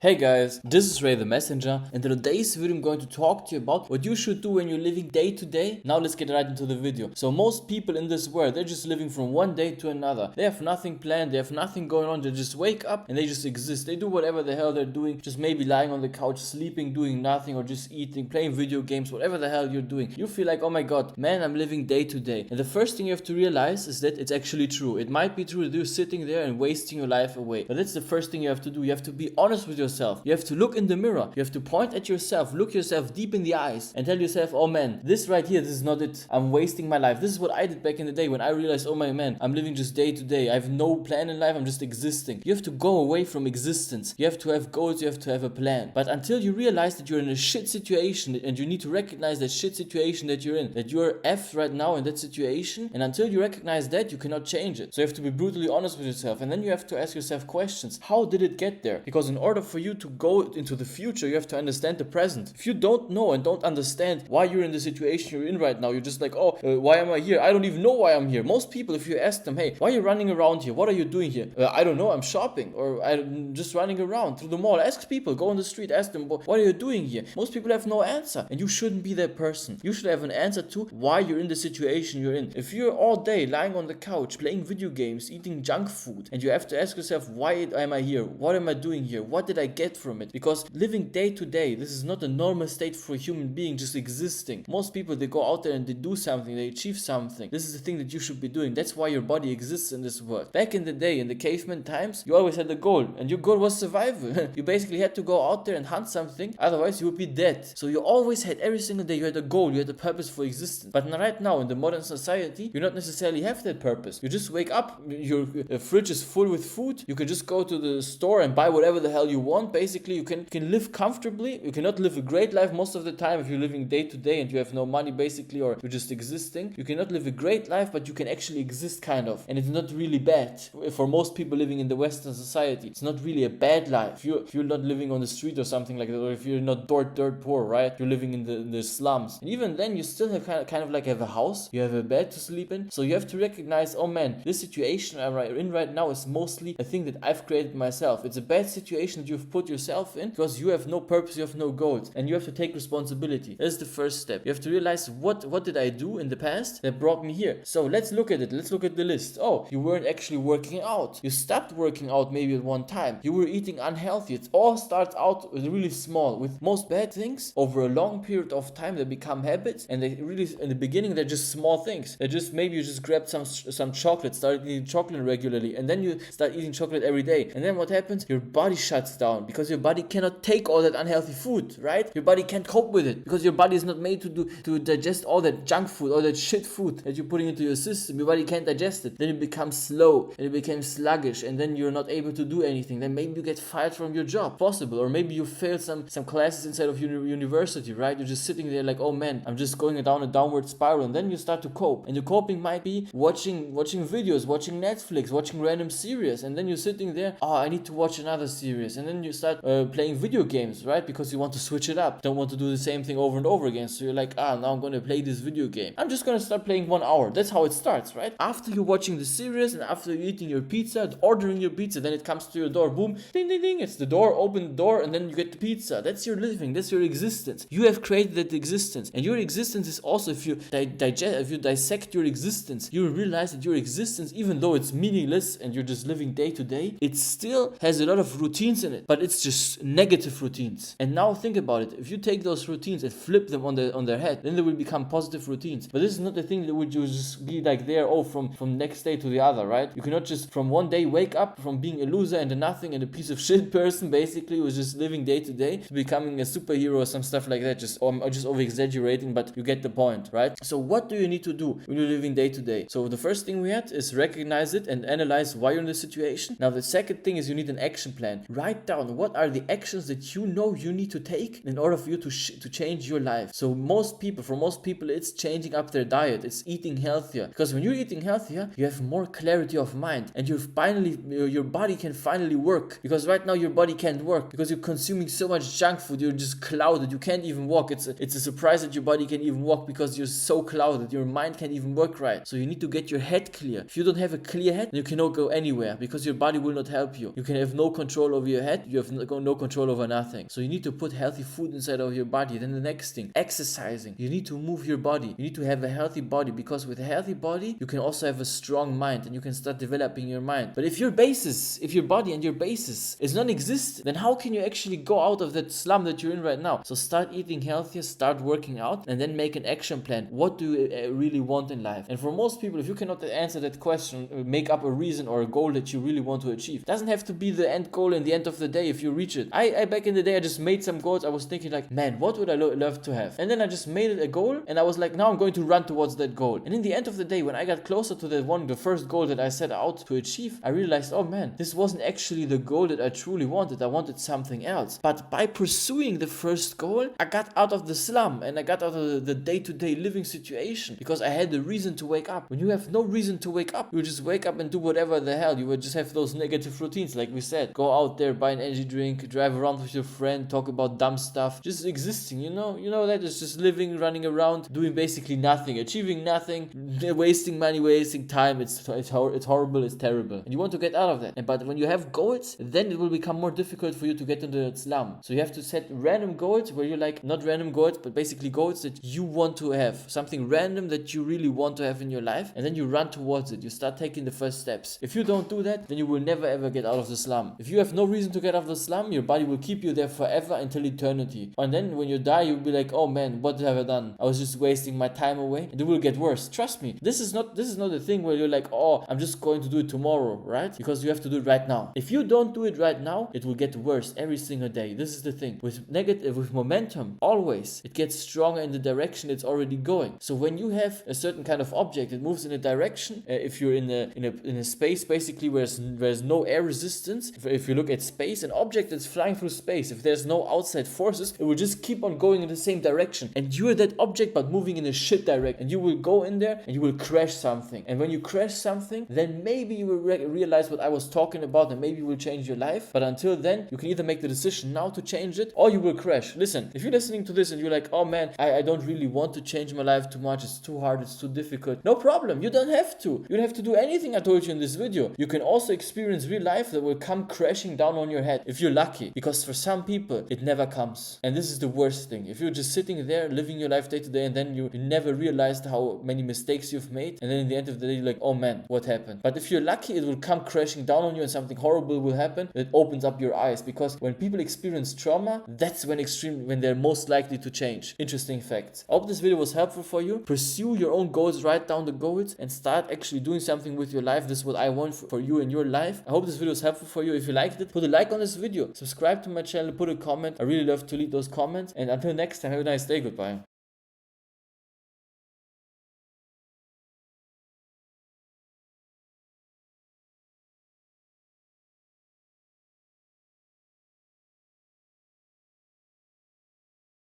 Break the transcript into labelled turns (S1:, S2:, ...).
S1: Hey guys, this is Ray the Messenger, and in today's video I'm going to talk to you about what you should do when you're living day to day. Now let's get right into the video. So most people in this world, they're just living from one day to another. They have nothing planned, they have nothing going on, they just wake up and they just exist. They do whatever the hell they're doing, just maybe lying on the couch, sleeping, doing nothing, or just eating, playing video games, whatever the hell you're doing. You feel like, oh my god, man, I'm living day to day. And the first thing you have to realize is that it's actually true. It might be true that you're sitting there and wasting your life away. But that's the first thing you have to do. You have to be honest with yourself. You have to look in the mirror. You have to point at yourself, look yourself deep in the eyes, and tell yourself, oh man, this right here, this is not it. I'm wasting my life. This is what I did back in the day when I realized, oh my man, I'm living just day to day. I have no plan in life. I'm just existing. You have to go away from existence. You have to have goals. You have to have a plan. But until you realize that you're in a shit situation and you need to recognize that shit situation that you're in, that you're F right now in that situation, and until you recognize that, you cannot change it. So you have to be brutally honest with yourself, and then you have to ask yourself questions. How did it get there? Because in order for you to go into the future, you have to understand the present. If you don't know and don't understand why you're in the situation you're in right now, you're just like, why am I here? I don't even know why I'm here. Most people, if you ask them, hey, why are you running around here? What are you doing here? I don't know, I'm shopping, or I'm just running around through the mall. Ask people, go on the street, ask them, what are you doing here? Most people have no answer, and you shouldn't be that person. You should have an answer to why you're in the situation you're in. If you're all day lying on the couch, playing video games, eating junk food, and you have to ask yourself, why am I here? What am I doing here? What did I get from it? Because living day to day, this is not a normal state for a human being just existing. Most people, they go out there and they do something, they achieve something. This is the thing that you should be doing. That's why your body exists in this world. Back in the day, in the caveman times, you always had a goal, and your goal was survival. You basically had to go out there and hunt something, otherwise you would be dead. So you always had, every single day, you had a goal, you had a purpose for existence. But right now, in the modern society, you not necessarily have that purpose. You just wake up, your fridge is full with food, you can just go to the store and buy whatever the hell you want. Basically, you can live comfortably. You cannot live a great life most of the time if you're living day to day and you have no money basically, or you're just existing. You cannot live a great life, but you can actually exist kind of, and it's not really bad. For most people living in the Western society, it's not really a bad life. If you're not living on the street or something like that, or if you're not dirt poor, right? You're living in the slums, and even then you still have kind of like have a house, you have a bed to sleep in. So you have to recognize, oh man, this situation I'm in right now is mostly a thing that I've created myself. It's a bad situation that you've put yourself in because you have no purpose, you have no goals, and you have to take responsibility. That's the first step. You have to realize, what did I do in the past that brought me here? So let's look at it. Let's look at the list. Oh, you weren't actually working out. You stopped working out maybe at one time. You were eating unhealthy. It all starts out really small. With most bad things, over a long period of time, they become habits, and they really, in the beginning, they're just small things. They're just, maybe you just grabbed some chocolate, started eating chocolate regularly, and then you start eating chocolate every day. And then what happens? Your body shuts down because your body cannot take all that unhealthy food, right? Your body can't cope with it because your body is not made to digest all that junk food, all that shit food that you're putting into your system. Your body can't digest it. Then it becomes slow, and it becomes sluggish, and then you're not able to do anything. Then maybe you get fired from your job, possible, or maybe you failed some classes inside of university, right? You're just sitting there like, oh man, I'm just going down a downward spiral, and then you start to cope, and your coping might be watching videos, watching Netflix, watching random series, and then you're sitting there, oh, I need to watch another series, and then you start playing video games, right? Because you want to switch it up, don't want to do the same thing over and over again. So you're like, now I'm going to play this video game. I'm just going to start playing 1 hour. That's how it starts, right? After you're watching the series and after you're eating your pizza, ordering your pizza, then it comes to your door, boom, ding ding ding, it's the door, open the door, and then you get the pizza. That's your living, that's your existence. You have created that existence, and your existence is also, if you dissect your existence, you will realize that your existence, even though it's meaningless and you're just living day to day, it still has a lot of routines in it, but it's just negative routines. And now think about it. If you take those routines and flip them on their head, then they will become positive routines. But this is not the thing that would just be like there, from next day to the other, right? You cannot just from one day wake up from being a loser and a nothing and a piece of shit person, basically, who was just living day to day, to becoming a superhero or some stuff like that. I'm just over exaggerating, but you get the point, right? So what do you need to do when you're living day to day? So the first thing we had is recognize it and analyze why you're in this situation. Now the second thing is you need an action plan. Write down what are the actions that you know you need to take in order for you to change your life. So for most people, it's changing up their diet. It's eating healthier. Because when you're eating healthier, you have more clarity of mind, and your body can finally work. Because right now your body can't work because you're consuming so much junk food. You're just clouded. You can't even walk. It's a surprise that your body can even walk because you're so clouded. Your mind can't even work right. So you need to get your head clear. If you don't have a clear head, then you cannot go anywhere because your body will not help you. You can have no control over your head. you have no control over nothing. So you need to put healthy food inside of your body. Then the next thing, exercising. You need to move your body. You need to have a healthy body, because with a healthy body, you can also have a strong mind and you can start developing your mind. But if your body and your basis is non-existent, then how can you actually go out of that slum that you're in right now? So start eating healthier, start working out, and then make an action plan. What do you really want in life? And for most people, if you cannot answer that question, make up a reason or a goal that you really want to achieve. It doesn't have to be the end goal in the end of the day if you reach it. I back in the day, I just made some goals. I was thinking like, man, what would I love to have? And then I just made it a goal, and I was like, now I'm going to run towards that goal. And in the end of the day, when I got closer to the first goal that I set out to achieve, I realized, oh man, this wasn't actually the goal that I truly wanted. I wanted something else. But by pursuing the first goal, I got out of the slum and I got out of the day-to-day living situation, because I had the reason to wake up. When you have no reason to wake up, you just wake up and do whatever the hell. You would just have those negative routines, like we said. Go out there, buy an energy drink, drive around with your friend, talk about dumb stuff, just existing, you know that is just living, running around, doing basically nothing, achieving nothing, wasting money, wasting time. It's horrible, it's terrible. And you want to get out of that. But when you have goals, then it will become more difficult for you to get into the slum. So you have to set random goals where you're like, not random goals, but basically goals that you want to have, something random that you really want to have in your life, and then you run towards it. You start taking the first steps. If you don't do that, then you will never ever get out of the slum. If you have no reason to get out of the slum, your body will keep you there forever until eternity. And then when you die, you'll be like, oh man, what have I done? I was just wasting my time away. And it will get worse. Trust me. This is not a thing where you're like, oh, I'm just going to do it tomorrow, right? Because you have to do it right now. If you don't do it right now, it will get worse every single day. This is the thing. With momentum, always, it gets stronger in the direction it's already going. So when you have a certain kind of object that moves in a direction, if you're in a space basically where there's no air resistance, if you look at space, an object that's flying through space, if there's no outside forces, it will just keep on going in the same direction. And you're that object but moving in a shit direction. And you will go in there and you will crash something. And when you crash something, then maybe you will realize what I was talking about, and maybe you will change your life. But until then, you can either make the decision now to change it, or you will crash. Listen, if you're listening to this and you're like, oh man, I don't really want to change my life too much, it's too hard, it's too difficult. No problem, you don't have to. You don't have to do anything I told you in this video. You can also experience real life that will come crashing down on your head if you're lucky, because for some people it never comes. And this is the worst thing. If you're just sitting there living your life day to day, and then you never realized how many mistakes you've made, and then in the end of the day you're like, oh man, what happened? But if you're lucky, it will come crashing down on you and something horrible will happen that opens up your eyes. Because when people experience trauma, that's when they're most likely to change. Interesting facts. I hope this video was helpful for you. Pursue your own goals, write down the goals, and start actually doing something with your life. This is what I want for you in your life. I hope this video was helpful for you. If you liked it, put a like on this video, subscribe to my channel, put a comment. I really love to read those comments. And until next time, have a nice day. Goodbye.